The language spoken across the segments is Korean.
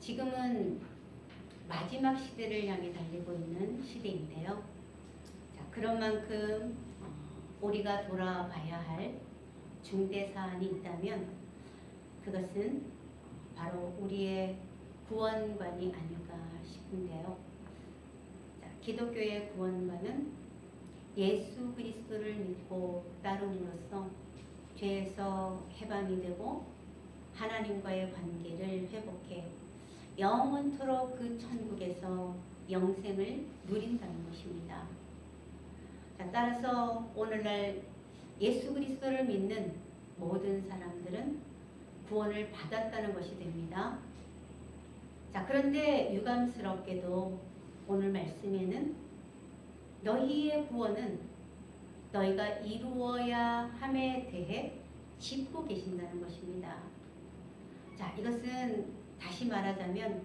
지금은 마지막 시대를 향해 달리고 있는 시대인데요. 자, 그런 만큼 우리가 돌아봐야 할 중대 사안이 있다면 그것은 바로 우리의 구원관이 아닐까 싶은데요. 자, 기독교의 구원관은 예수 그리스도를 믿고 따름으로써 죄에서 해방이 되고 하나님과의 관계를 회복해 영원토록 그 천국에서 영생을 누린다는 것입니다. 자, 따라서 오늘날 예수 그리스도를 믿는 모든 사람들은 구원을 받았다는 것이 됩니다. 자, 그런데 유감스럽게도 오늘 말씀에는 너희의 구원은 너희가 이루어야 함에 대해 짚고 계신다는 것입니다. 자, 이것은 다시 말하자면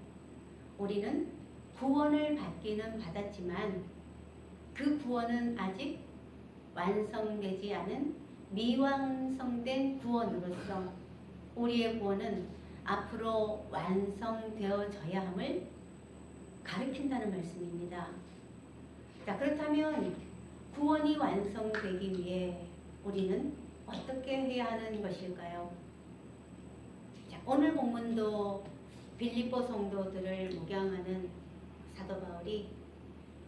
우리는 구원을 받기는 받았지만 그 구원은 아직 완성되지 않은 미완성된 구원으로서 우리의 구원은 앞으로 완성되어져야 함을 가르친다는 말씀입니다. 자, 그렇다면 구원이 완성되기 위해 우리는 어떻게 해야 하는 것일까요? 자, 오늘 본문도 빌립보 성도들을 목양하는 사도 바울이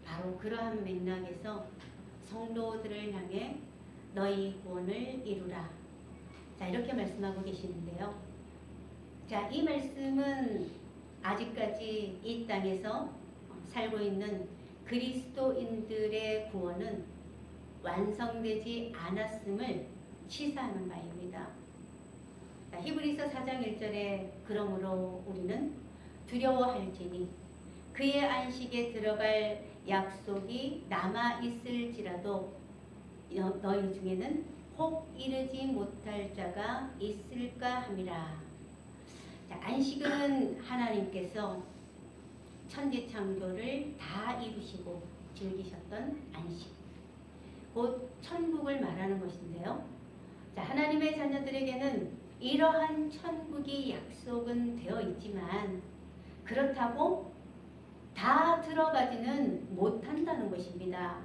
바로 그러한 맥락에서 성도들을 향해 너희 구원을 이루라. 자, 이렇게 말씀하고 계시는데요. 자, 이 말씀은 아직까지 이 땅에서 살고 있는 그리스도인들의 구원은 완성되지 않았음을 시사하는 바입니다. 자, 히브리서 4장 1절에 그러므로 우리는 두려워할지니 그의 안식에 들어갈 약속이 남아 있을지라도 너희 중에는 혹 이르지 못할 자가 있을까 함이라. 자, 안식은 하나님께서 천지 창조를 다 이루시고 즐기셨던 안식, 곧 천국을 말하는 것인데요. 자, 하나님의 자녀들에게는 이러한 천국이 약속은 되어 있지만 그렇다고 다 들어가지는 못한다는 것입니다.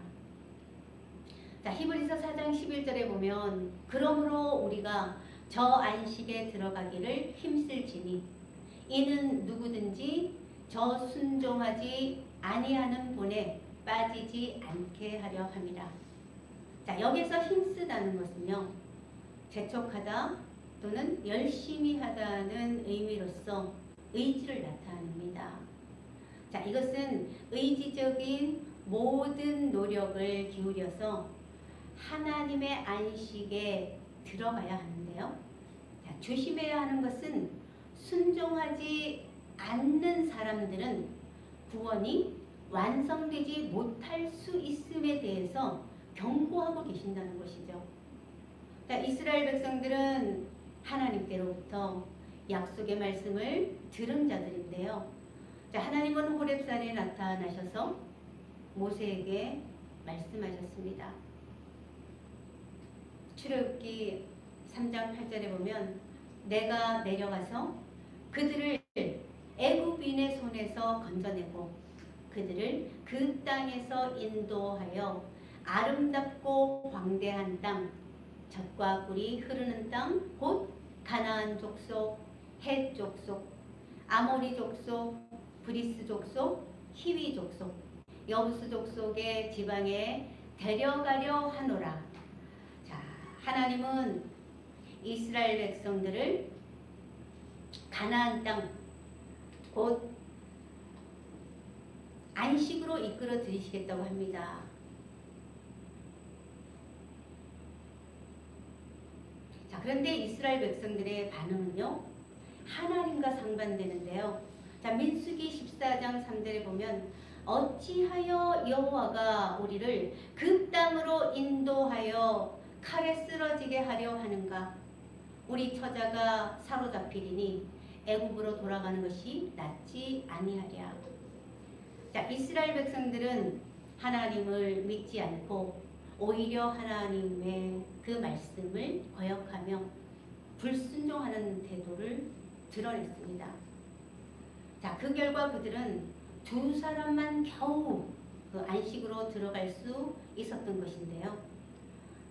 자, 히브리서 4장 11절에 보면 그러므로 우리가 저 안식에 들어가기를 힘쓸지니 이는 누구든지 저 순종하지 아니하는 본에 빠지지 않게 하려 함이라. 자, 여기서 힘쓰다는 것은요, 재촉하다 또는 열심히 하다는 의미로서 의지를 나타냅니다. 자, 이것은 의지적인 모든 노력을 기울여서 하나님의 안식에 들어가야 하는데요. 자, 조심해야 하는 것은 순종하지 않는 사람들은 구원이 완성되지 못할 수 있음에 대해서 경고하고 계신다는 것이죠. 자, 이스라엘 백성들은 하나님께로부터 약속의 말씀을 들은 자들인데요. 자, 하나님은 호렙산에 나타나셔서 모세에게 말씀하셨습니다. 출애굽기 3장 8절에 보면 내가 내려가서 그들을 애굽인의 손에서 건져내고 그들을 그 땅에서 인도하여 아름답고 광대한 땅, 젖과 꿀이 흐르는 땅, 곧 가나안 족속, 헷 족속, 아모리 족속, 브리스 족속, 히위 족속, 여부스 족속의 지방에 데려가려 하노라. 자, 하나님은 이스라엘 백성들을 가나안 땅, 곧 안식으로 이끌어 들이시겠다고 합니다. 자, 그런데 이스라엘 백성들의 반응은요, 하나님과 상반되는데요. 자, 민수기 14장 3절에 보면 어찌하여 여호와가 우리를 그 땅으로 인도하여 칼에 쓰러지게 하려 하는가? 우리 처자가 사로잡히리니 애굽으로 돌아가는 것이 낫지 아니하랴. 자, 이스라엘 백성들은 하나님을 믿지 않고 오히려 하나님의 그 말씀을 거역하며 불순종하는 태도를 드러냈습니다. 자, 그 결과 그들은 두 사람만 겨우 그 안식으로 들어갈 수 있었던 것인데요.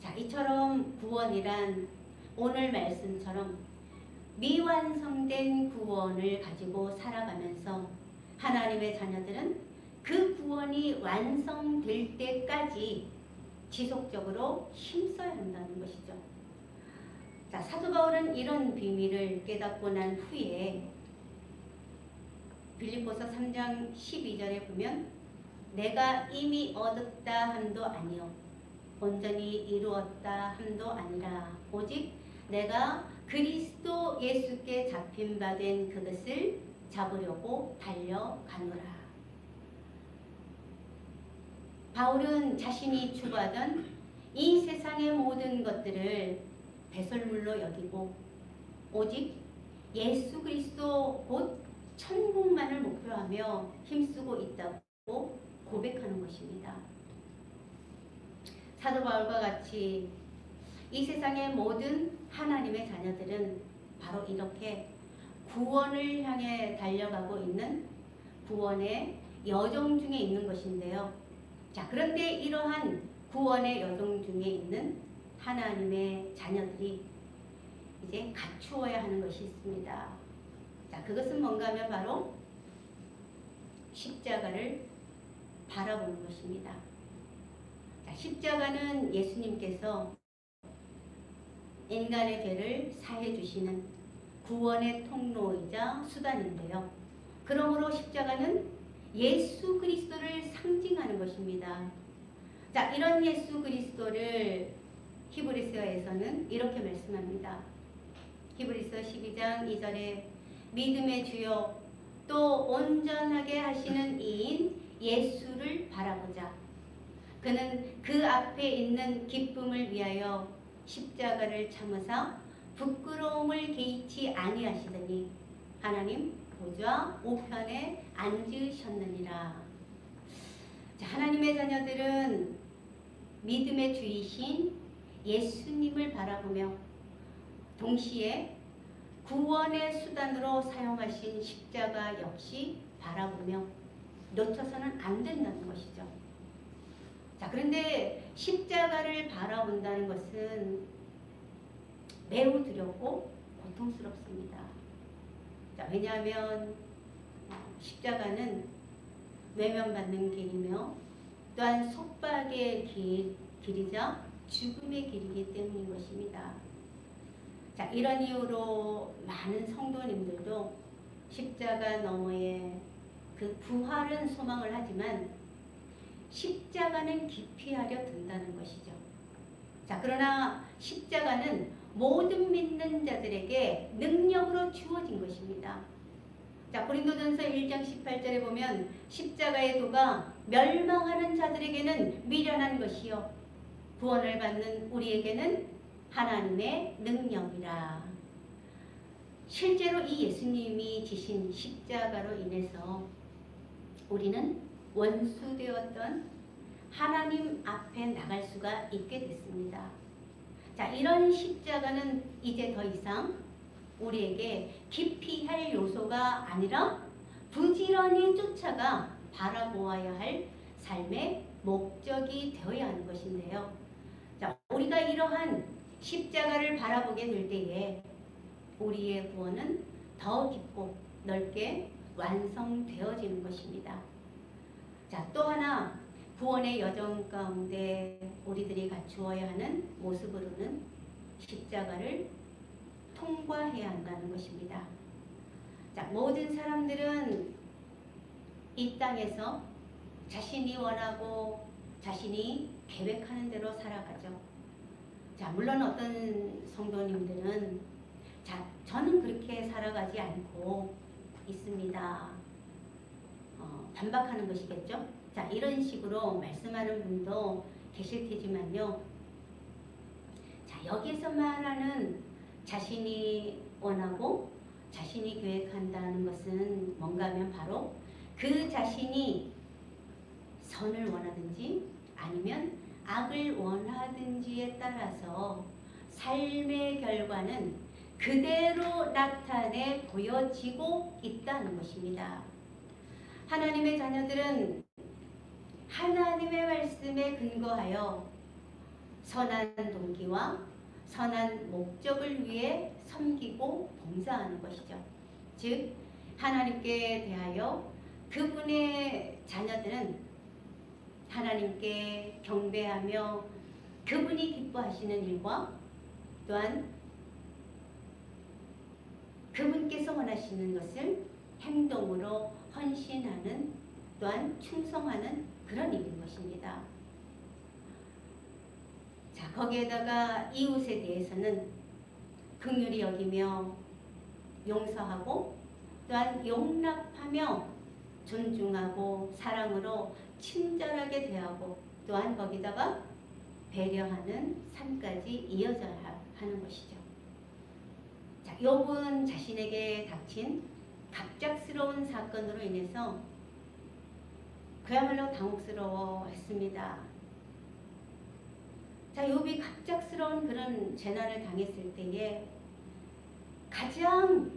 자, 이처럼 구원이란 오늘 말씀처럼 미완성된 구원을 가지고 살아가면서 하나님의 자녀들은 그 구원이 완성될 때까지 지속적으로 힘써야 한다는 것이죠. 자, 사도 바울은 이런 비밀을 깨닫고 난 후에 빌립보서 3장 12절에 보면 내가 이미 얻었다 함도 아니요 온전히 이루었다 함도 아니라 오직 내가 그리스도 예수께 잡힌 바 된 그것을 잡으려고 달려가노라. 바울은 자신이 추구하던 이 세상의 모든 것들을 배설물로 여기고 오직 예수 그리스도 곧 천국만을 목표하며 힘쓰고 있다고 고백하는 것입니다. 사도 바울과 같이 이 세상의 모든 하나님의 자녀들은 바로 이렇게 구원을 향해 달려가고 있는 구원의 여정 중에 있는 것인데요. 자, 그런데 이러한 구원의 여정 중에 있는 하나님의 자녀들이 이제 갖추어야 하는 것이 있습니다. 자, 그것은 뭔가 하면 바로 십자가를 바라보는 것입니다. 자, 십자가는 예수님께서 인간의 죄를 사해 주시는 구원의 통로이자 수단인데요. 그러므로 십자가는 예수 그리스도를 상징하는 것입니다. 자, 이런 예수 그리스도를 히브리서에서는 이렇게 말씀합니다. 히브리서 12장 2절에 믿음의 주요 또 온전하게 하시는 이인 예수를 바라보자. 그는 그 앞에 있는 기쁨을 위하여 십자가를 참으사 부끄러움을 개의치 아니하시더니 하나님 보좌 우편에 앉으셨느니라. 자, 하나님의 자녀들은 믿음의 주이신 예수님을 바라보며 동시에 구원의 수단으로 사용하신 십자가 역시 바라보며 놓쳐서는 안 된다는 것이죠. 자, 그런데 십자가를 바라본다는 것은 매우 두렵고 고통스럽습니다. 자, 왜냐하면 십자가는 외면받는 길이며 또한 속박의 길이자 죽음의 길이기 때문인 것입니다. 자, 이런 이유로 많은 성도님들도 십자가 너머에 그 부활은 소망을 하지만 십자가는 기피하려 든다는 것이죠. 자, 그러나 십자가는 모든 믿는 자들에게 능력으로 주어진 것입니다. 자, 고린도전서 1장 18절에 보면 십자가의 도가 멸망하는 자들에게는 미련한 것이요 구원을 받는 우리에게는 하나님의 능력이라. 실제로 이 예수님이 지신 십자가로 인해서 우리는 원수되었던 하나님 앞에 나갈 수가 있게 됐습니다. 자, 이런 십자가는 이제 더 이상 우리에게 기피할 요소가 아니라 부지런히 쫓아가 바라보아야 할 삶의 목적이 되어야 하는 것인데요. 자, 우리가 이러한 십자가를 바라보게 될 때에 우리의 구원은 더 깊고 넓게 완성되어지는 것입니다. 자, 또 하나 구원의 여정 가운데 우리들이 갖추어야 하는 모습으로는 십자가를 통과해야 한다는 것입니다. 자, 모든 사람들은 이 땅에서 자신이 원하고 자신이 계획하는 대로 살아가죠. 자, 물론 어떤 성도님들은 저는 그렇게 살아가지 않고 있습니다. 반박하는 것이겠죠. 자, 이런 식으로 말씀하는 분도 계실 테지만요. 자, 여기서 말하는 자신이 원하고 자신이 계획한다는 것은 뭔가 하면 바로 그 자신이 선을 원하든지 아니면 악을 원하든지에 따라서 삶의 결과는 그대로 나타내 보여지고 있다는 것입니다. 하나님의 자녀들은 하나님의 말씀에 근거하여 선한 동기와 선한 목적을 위해 섬기고 봉사하는 것이죠. 즉 하나님께 대하여 그분의 자녀들은 하나님께 경배하며 그분이 기뻐하시는 일과 또한 그분께서 원하시는 것을 행동으로 헌신하는 또한 충성하는 그런 일인 것입니다. 자, 거기에다가 이웃에 대해서는 긍휼히 여기며 용서하고 또한 용납하며 존중하고 사랑으로 친절하게 대하고 또한 거기다가 배려하는 삶까지 이어져야 하는 것이죠. 자, 욥은 자신에게 닥친 갑작스러운 사건으로 인해서 그야말로 당혹스러워했습니다. 자, 욥이 갑작스러운 그런 재난을 당했을 때에 가장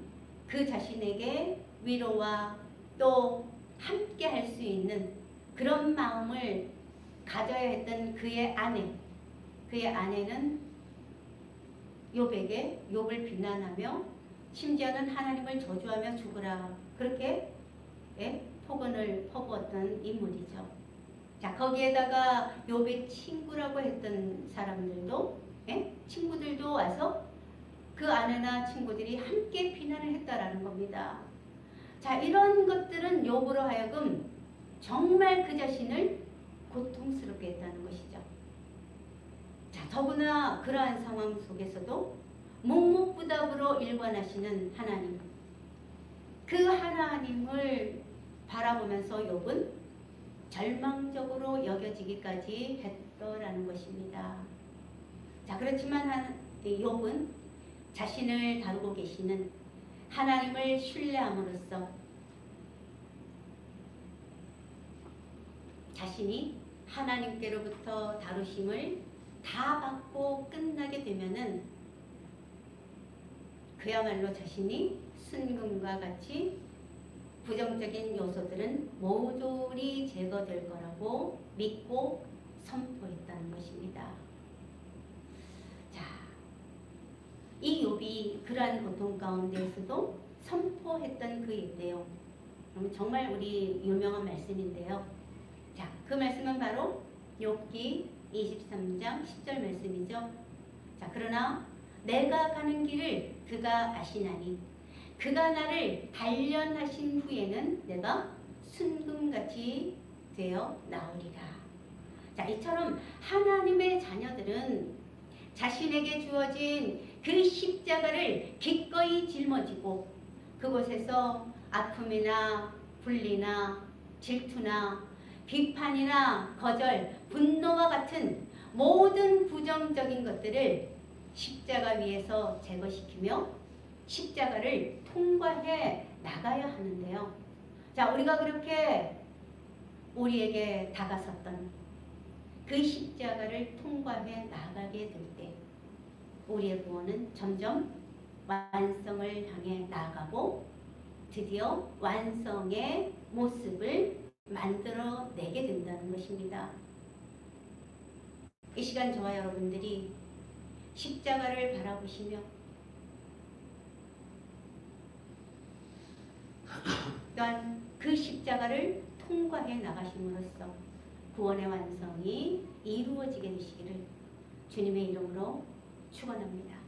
그 자신에게 위로와 또 함께 할 수 있는 그런 마음을 가져야 했던 그의 아내는 욥에게 욥을 비난하며 심지어는 하나님을 저주하며 죽으라 그렇게 폭언을 퍼부었던 인물이죠. 자, 거기에다가 욥의 친구라고 했던 사람들도 친구들도 와서 그 아내나 친구들이 함께 비난을 했다라는 겁니다. 자, 이런 것들은 욥으로 하여금 정말 그 자신을 고통스럽게 했다는 것이죠. 자, 더구나 그러한 상황 속에서도 묵묵부답으로 일관하시는 하나님, 그 하나님을 바라보면서 욥은 절망적으로 여겨지기까지 했더라는 것입니다. 자, 그렇지만 욥은 자신을 다루고 계시는 하나님을 신뢰함으로써 자신이 하나님께로부터 다루심을 다 받고 끝나게 되면은 그야말로 자신이 순금과 같이 부정적인 요소들은 모조리 제거될 거라고 믿고 선포했다는 것입니다. 자, 이 욥이 그러한 고통 가운데에서도 선포했던 그 내용, 정말 우리 유명한 말씀인데요. 자, 그 말씀은 바로 욥기 23장 10절 말씀이죠. 자, 그러나 내가 가는 길을 그가 아시나니 그가 나를 단련하신 후에는 내가 순금같이 되어 나오리라. 자, 이처럼 하나님의 자녀들은 자신에게 주어진 그 십자가를 기꺼이 짊어지고 그곳에서 아픔이나 분리나 질투나 비판이나 거절, 분노와 같은 모든 부정적인 것들을 십자가 위에서 제거시키며 십자가를 통과해 나가야 하는데요. 자, 우리가 그렇게 우리에게 다가섰던 그 십자가를 통과해 나가게 될 때 우리의 구원은 점점 완성을 향해 나아가고 드디어 완성의 모습을 만들어내게 된다는 것입니다. 이 시간 저와 여러분들이 십자가를 바라보시며 또한 그 십자가를 통과해 나가심으로써 구원의 완성이 이루어지게 되시기를 주님의 이름으로 축원합니다.